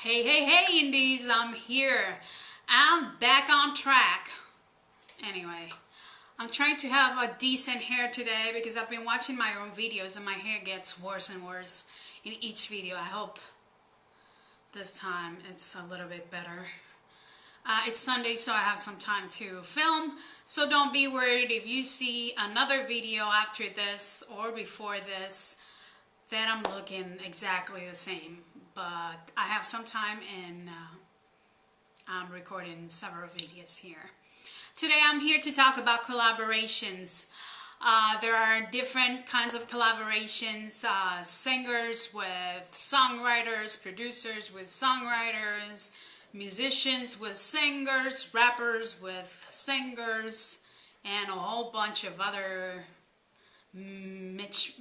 Hey, hey, hey, Indies, I'm here. I'm back on track. Anyway, I'm trying to have a decent hair today because I've been watching my own videos and my hair gets worse and worse in each video. I hope this time it's a little bit better. It's Sunday, so I have some time to film, so don't be worried if you see another video after this or before this that I'm looking exactly the same. But I have some time and I'm recording several videos here. Today I'm here to talk about collaborations. There are different kinds of collaborations, singers with songwriters, producers with songwriters, musicians with singers, rappers with singers, and a whole bunch of other mismatch,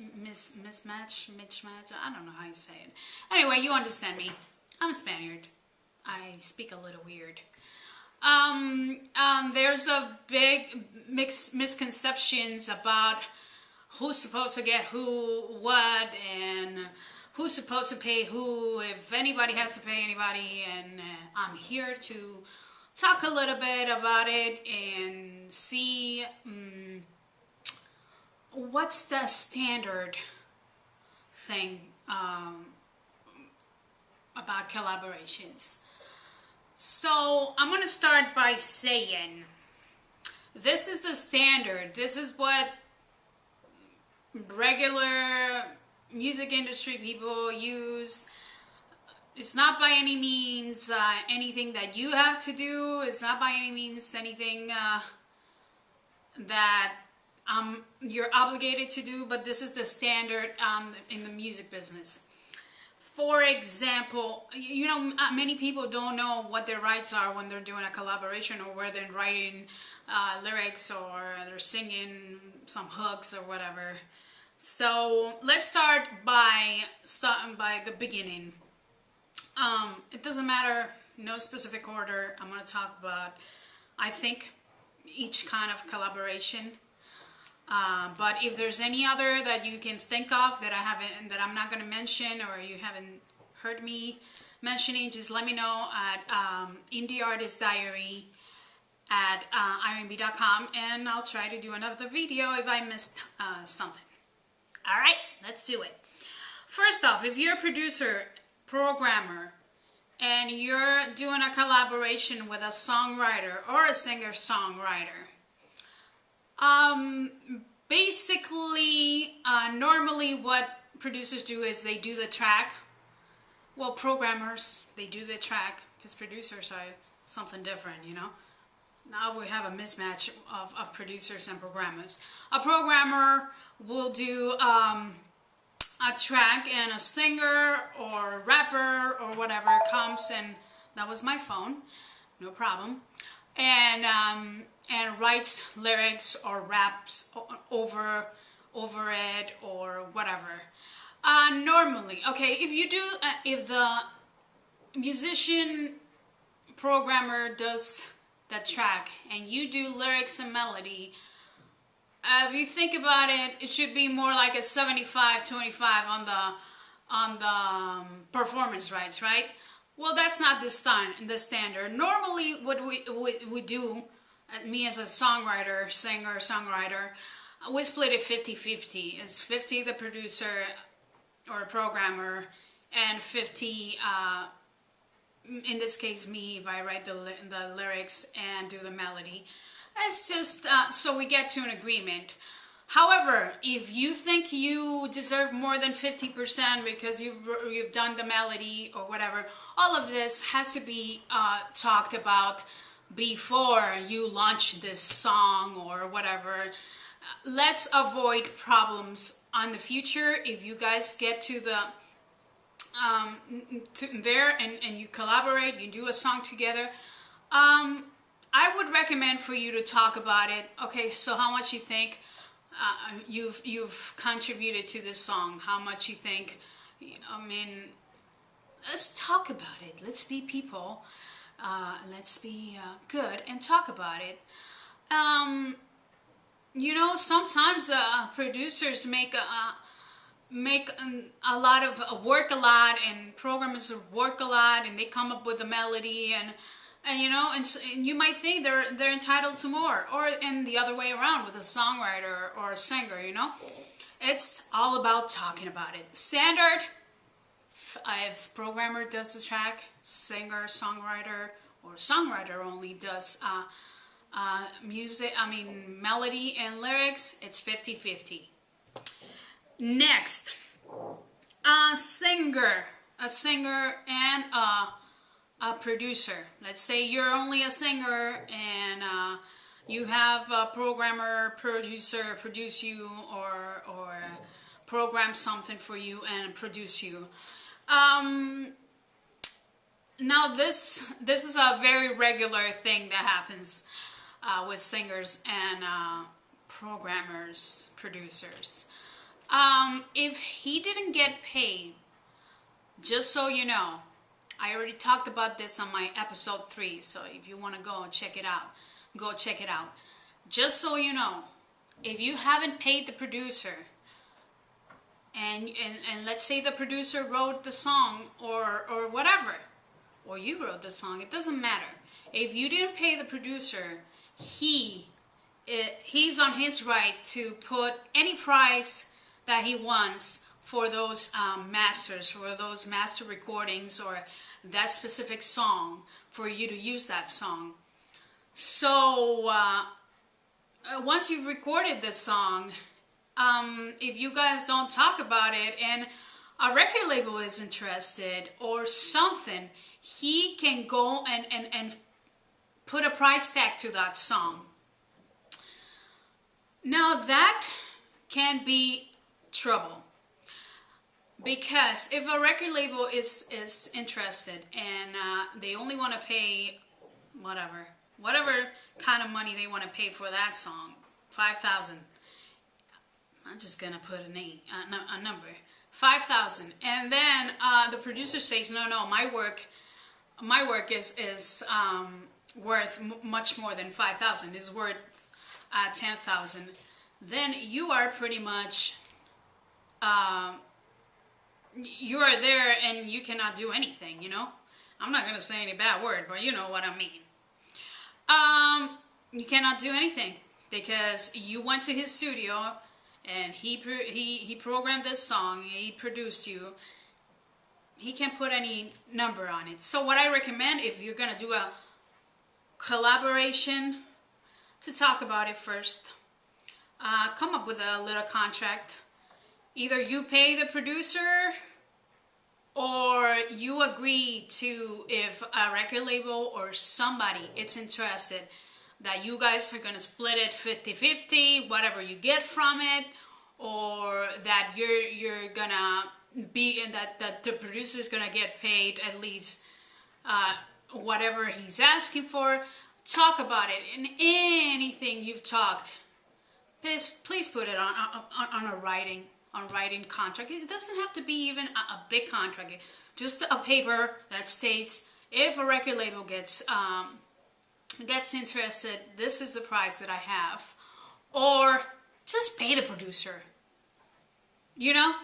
I don't know how you say it. Anyway, you understand me. I'm a Spaniard. I speak a little weird. There's a big misconceptions about who's supposed to get who, what, and who's supposed to pay who, if anybody has to pay anybody, and I'm here to talk a little bit about it and see what's the standard thing about collaborations. So I'm going to start by saying this is the standard. This is what regular music industry people use. It's not by any means anything that you have to do. It's not by any means anything that you're obligated to do, but this is the standard in the music business. For example, you know, many people don't know what their rights are when they're doing a collaboration, or where they're writing lyrics, or they're singing some hooks or whatever. So let's start by the beginning. It doesn't matter, no specific order. I'm going to talk about, I think, each kind of collaboration. But if there's any other that you can think of that that I'm not going to mention, or you haven't heard me mentioning, just let me know at Indie Artist Diary at IreneB.com, and I'll try to do another video if I missed something. All right, let's do it. First off, if you're a producer, programmer, and you're doing a collaboration with a songwriter or a singer-songwriter, basically, normally what producers do is they do the track. Well, programmers, they do the track, because producers are something different, you know. Now we have a mismatch of producers and programmers. A programmer will do a track, and a singer or rapper or whatever comes, and that was my phone, no problem, and writes lyrics or raps over it or whatever. Normally, okay, if the musician programmer does the track and you do lyrics and melody, if you think about it, it should be more like a 75-25 on the performance rights, right? Well, that's not the standard. Normally, what we do, me as a songwriter, singer-songwriter, we split it 50-50. It's 50 the producer or programmer, and 50, in this case me, if I write the lyrics and do the melody. It's just so we get to an agreement. However, if you think you deserve more than 50% because you've done the melody or whatever, all of this has to be talked about before you launch this song or whatever. Let's avoid problems on the future. If you guys get to the there and you collaborate, you do a song together, I would recommend for you to talk about it. Okay, so how much you think you've contributed to this song? How much you think? I mean, let's talk about it. Let's be people. Let's be good and talk about it. You know, sometimes producers make make a lot of work a lot, and programmers work a lot, and they come up with a melody, and you know, and you might think they're entitled to more, or in the other way around with a songwriter or a singer. You know, it's all about talking about it. Standard, if programmer does the track, singer, songwriter, or songwriter only does music, melody and lyrics, it's 50-50. Next, a singer and a producer. Let's say you're only a singer, and you have a programmer, producer produce you, or program something for you and produce you. Now this is a very regular thing that happens with singers and programmers, producers. If he didn't get paid, just so you know, I already talked about this on my episode 3, so if you want to go and check it out, go check it out. Just so you know, if you haven't paid the producer, and let's say the producer wrote the song, or whatever, or you wrote the song, it doesn't matter. If you didn't pay the producer, he's on his right to put any price that he wants for those masters, for those master recordings, or that specific song, for you to use that song. So once you've recorded the song, if you guys don't talk about it and a record label is interested or something, he can go and put a price tag to that song. Now that can be trouble, because if a record label is interested and they only want to pay whatever kind of money they want to pay for that song, $5,000. I'm just gonna put a number, $5,000, and then the producer says, no, my work is worth much more than $5,000. It's worth $10,000. Then you are pretty much you are there and you cannot do anything. You know, I'm not gonna say any bad word, but you know what I mean. You cannot do anything because you went to his studio and he programmed this song, he produced you. He can't put any number on it. So what I recommend, if you're gonna do a collaboration, to talk about it first. Come up with a little contract. Either you pay the producer, or you agree to, if a record label or somebody is interested, that you guys are gonna split it 50-50, whatever you get from it, or that you're gonna be in that the producer is gonna get paid at least whatever he's asking for. Talk about it. In anything you've talked, please put it on a writing contract. It doesn't have to be even a big contract. Just a paper that states, if a record label gets interested, this is the price that I have. Or just pay the producer. You know?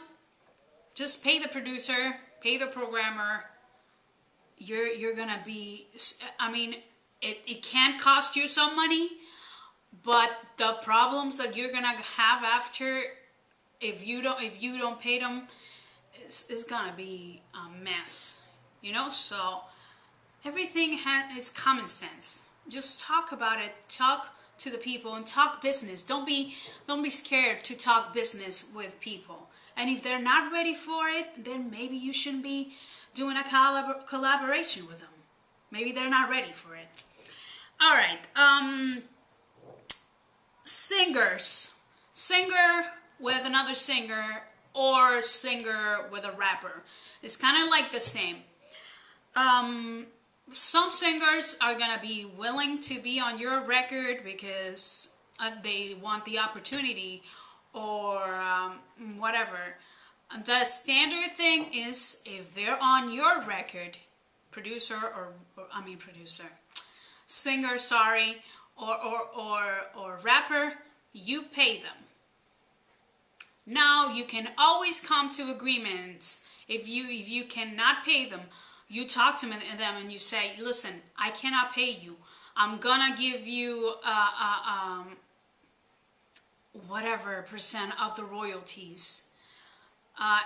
Just pay the producer, pay the programmer. You're gonna be, it can cost you some money, but the problems that you're gonna have after, if you don't pay them, is gonna be a mess. You know? So everything is common sense. Just talk about it. Talk to the people and talk business. Don't be scared to talk business with people. And if they're not ready for it, then maybe you shouldn't be doing a collaboration with them. Maybe they're not ready for it. All right. Singers. Singer with another singer, or singer with a rapper. It's kind of like the same. Some singers are gonna be willing to be on your record because they want the opportunity, or whatever. The standard thing is, if they're on your record, singer, or rapper, you pay them. Now you can always come to agreements. If you cannot pay them, you talk to them and you say, listen, I cannot pay you. I'm gonna give you whatever percent of the royalties.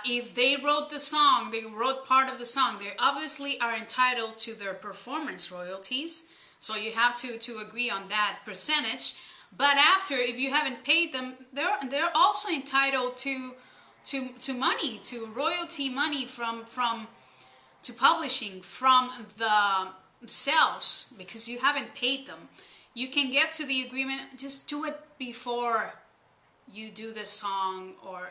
If they wrote the song, they wrote part of the song, they obviously are entitled to their performance royalties. So you have to agree on that percentage. But after, if you haven't paid them, they're also entitled to money, to royalty money from to publishing from the sales, because you haven't paid them. You can get to the agreement. Just do it before you do the song or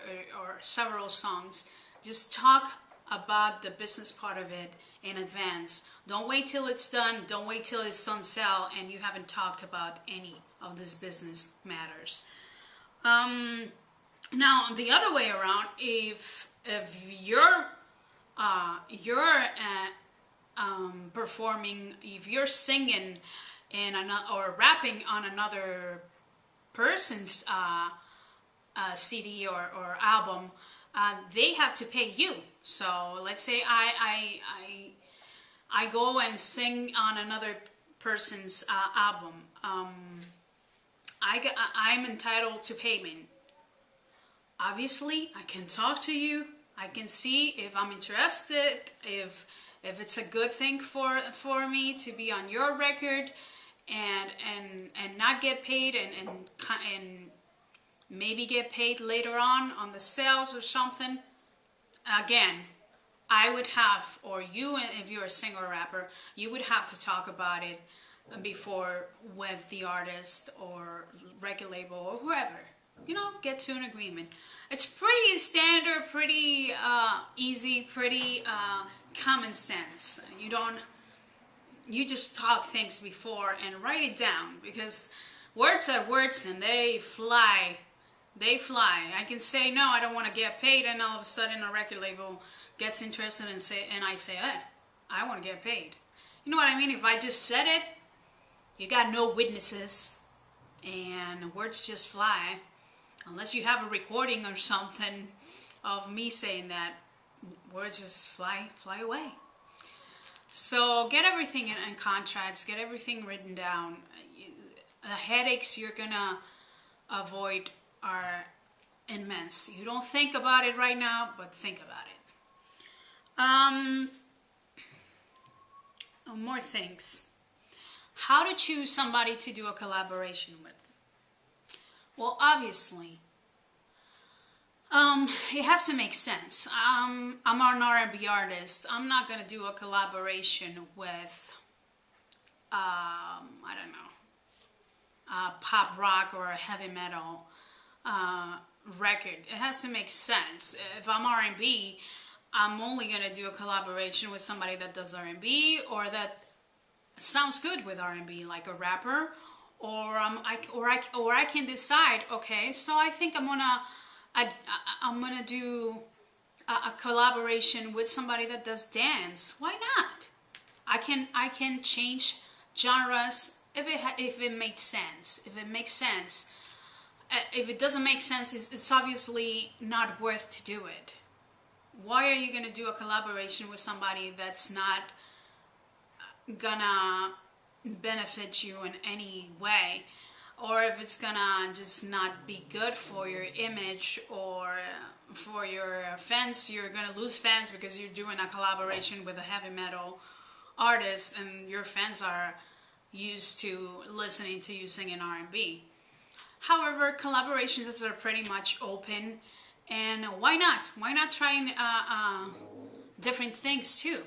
several songs. Just talk about the business part of it in advance. Don't wait till it's done. Don't wait till it's on sale and you haven't talked about any of this business matters. Now the other way around, if you're performing, if you're singing or rapping on another person's CD or album, they have to pay you. So let's say I go and sing on another person's album. I'm entitled to payment. Obviously, I can talk to you. I can see if I'm interested, if it's a good thing for me to be on your record and not get paid and maybe get paid later on the sales or something. Again, I would have, or you, if you're a singer or rapper, you would have to talk about it before with the artist or record label or whoever. Get to an agreement. It's pretty standard, pretty easy, pretty common sense. You just talk things before and write it down, because words are words and they fly. They fly. I can say, no, I don't want to get paid, and all of a sudden a record label gets interested and I say, hey, I want to get paid. You know what I mean? If I just said it, you got no witnesses and words just fly. Unless you have a recording or something of me saying that, words just fly away. So get everything in contracts, get everything written down. The headaches you're gonna avoid are immense. You don't think about it right now, but think about it. More things. How to choose somebody to do a collaboration with. Well, obviously, it has to make sense. I'm an R&B artist. I'm not going to do a collaboration with, I don't know, pop rock or a heavy metal record. It has to make sense. If I'm R&B, I'm only going to do a collaboration with somebody that does R&B or that sounds good with R&B, like a rapper. Or I can decide, okay, so I think I'm gonna do a collaboration with somebody that does dance. Why not? I can change genres if it makes sense. If it makes sense. If it doesn't make sense, it's obviously not worth to do it. Why are you gonna do a collaboration with somebody that's not gonna benefit you in any way, or if it's gonna just not be good for your image or for your fans? You're gonna lose fans because you're doing a collaboration with a heavy metal artist and your fans are used to listening to you singing R&B. However, collaborations are pretty much open, and why not trying different things too?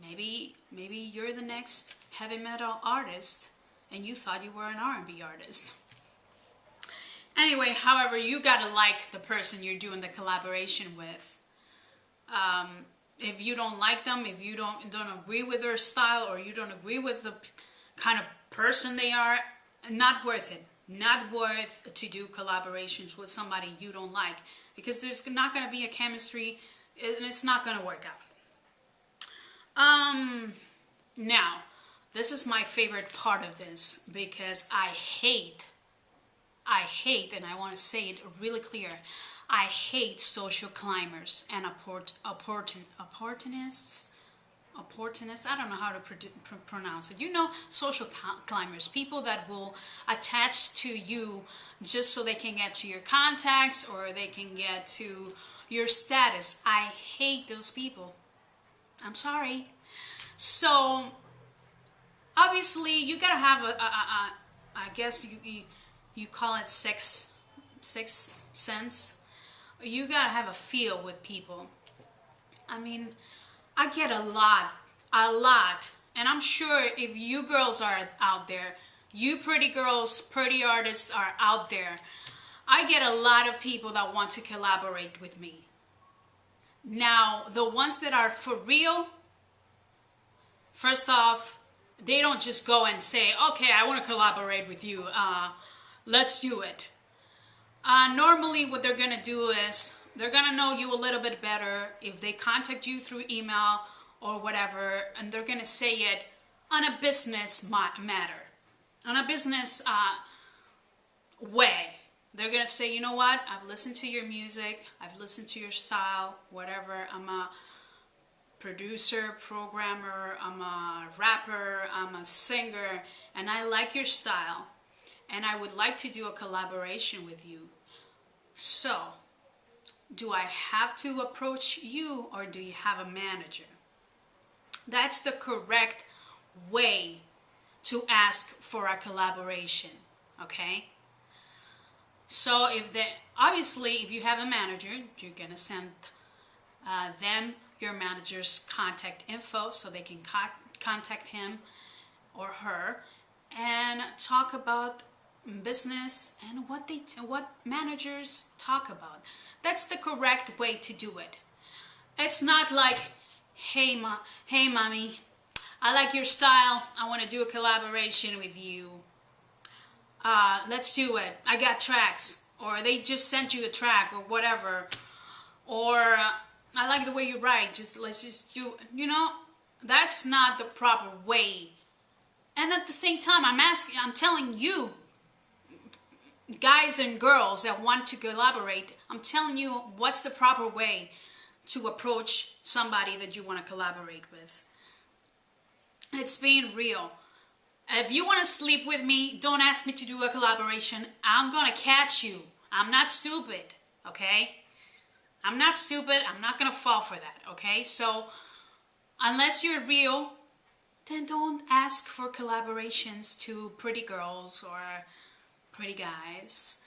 Maybe you're the next heavy metal artist and you thought you were an R&B artist. Anyway, however, you gotta like the person you're doing the collaboration with. If you don't like them, if you don't agree with their style, or you don't agree with the kind of person they are, not worth it. Not worth to do collaborations with somebody you don't like, because there's not going to be a chemistry and it's not going to work out. Now, this is my favorite part of this, because I hate I hate, and I want to say it really clear, I hate social climbers and opportunists. Opportunists, I don't know how to pronounce it. You know, social climbers, people that will attach to you just so they can get to your contacts or they can get to your status. I hate those people. I'm sorry. So obviously you gotta have I guess you call it sixth sense. You gotta have a feel with people. I mean, I get a lot, and I'm sure if you girls are out there, you pretty girls, pretty artists are out there, I get a lot of people that want to collaborate with me. Now, the ones that are for real, first off, they don't just go and say, okay, I want to collaborate with you, let's do it. Normally what they're going to do is, they're going to know you a little bit better if they contact you through email or whatever, and they're going to say it on a business matter, on a business way. They're going to say, you know what, I've listened to your music, I've listened to your style, whatever. I'm a producer, programmer, I'm a rapper, I'm a singer, and I like your style, and I would like to do a collaboration with you. So, do I have to approach you or do you have a manager? That's the correct way to ask for a collaboration, okay? So obviously if you have a manager, you're gonna send them your manager's contact info so they can contact him or her and talk about business and what managers talk about. That's the correct way to do it. It's not like, hey mommy, I like your style, I want to do a collaboration with you. Let's do it. I got tracks, or they just sent you a track or whatever, or I like the way you write, let's just do, that's not the proper way. And at the same time, I'm telling you, guys and girls that want to collaborate, I'm telling you what's the proper way to approach somebody that you want to collaborate with. It's being real. If you want to sleep with me, don't ask me to do a collaboration. I'm gonna catch you. I'm not stupid, okay? I'm not stupid. I'm not gonna fall for that, okay? So unless you're real, then don't ask for collaborations to pretty girls or pretty guys.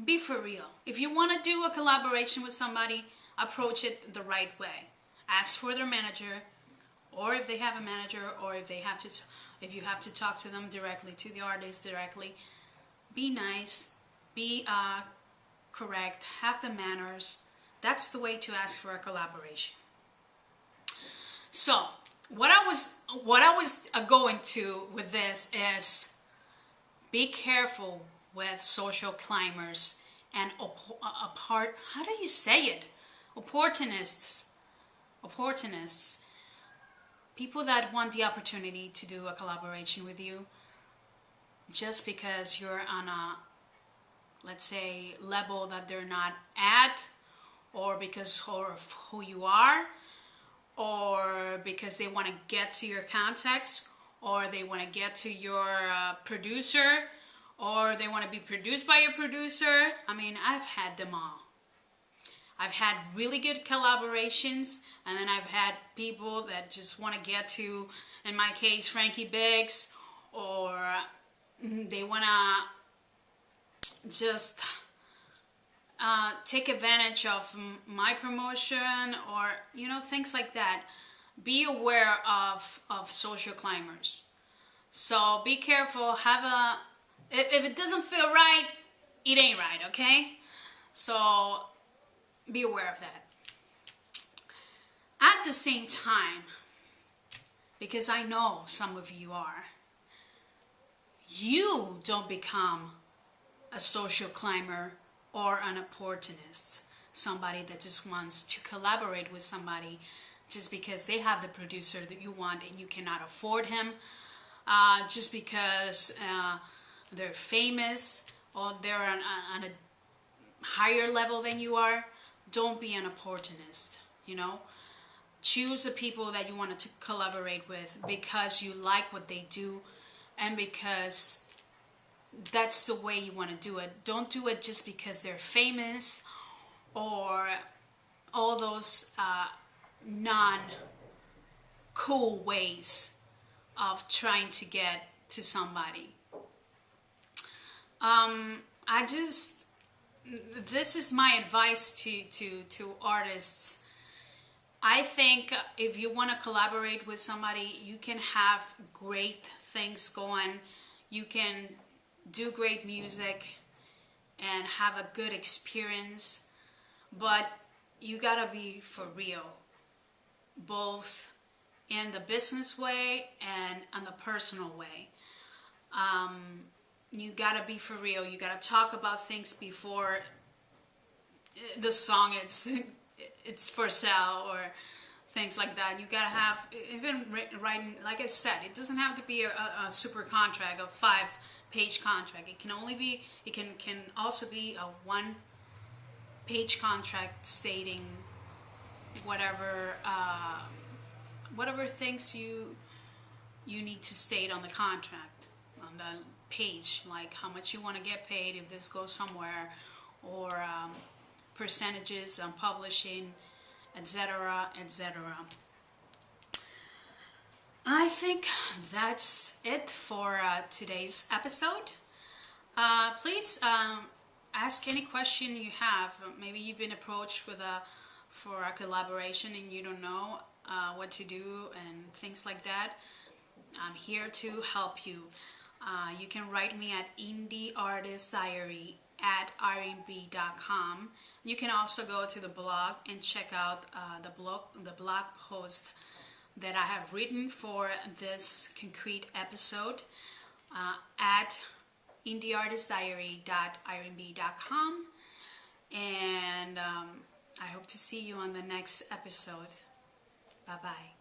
Be for real. If you want to do a collaboration with somebody, approach it the right way. Ask for their manager, or if they have a manager, or if you have to talk to them directly, to the artist directly. Be nice, be correct, have the manners. That's the way to ask for a collaboration. So what I was going to with this is, be careful with social climbers and how do you say it? Opportunists. People that want the opportunity to do a collaboration with you just because you're on a, let's say, level that they're not at, or because of who you are, or because they want to get to your contacts, or they want to get to your producer, or they want to be produced by your producer. I mean, I've had them all. I've had really good collaborations, and then I've had people that just want to get to, in my case, Frankie Biggs, or they want to just take advantage of my promotion, or things like that. Be aware of social climbers. So be careful. If it doesn't feel right, it ain't right, okay? So be aware of that. At the same time, because I know some of you are, you don't become a social climber or an opportunist, somebody that just wants to collaborate with somebody just because they have the producer that you want and you cannot afford him, just because they're famous, or they're on a higher level than you are, don't be an opportunist, you know. Choose the people that you want to collaborate with because you like what they do and because that's the way you want to do it. Don't do it just because they're famous or all those non-cool ways of trying to get to somebody. This is my advice to artists. I think if you want to collaborate with somebody, you can have great things going. You can do great music and have a good experience, but you gotta be for real, both in the business way and in the personal way. You gotta be for real. You gotta talk about things before the song it's for sale or things like that. You gotta have, even writing, like I said, it doesn't have to be a super contract, a 5-page contract. It can only be, it can also be a 1-page contract stating whatever things you need to state on the contract, on the page, like how much you want to get paid if this goes somewhere, or percentages on publishing, etc., etc. I think that's it for today's episode. Please ask any question you have. Maybe you've been approached for a collaboration and you don't know what to do and things like that. I'm here to help you. You can write me at indieartistdiary@IreneB.com. You can also go to the blog and check out the blog post that I have written for this concrete episode at indieartistdiary.IreneB.com. And I hope to see you on the next episode. Bye-bye.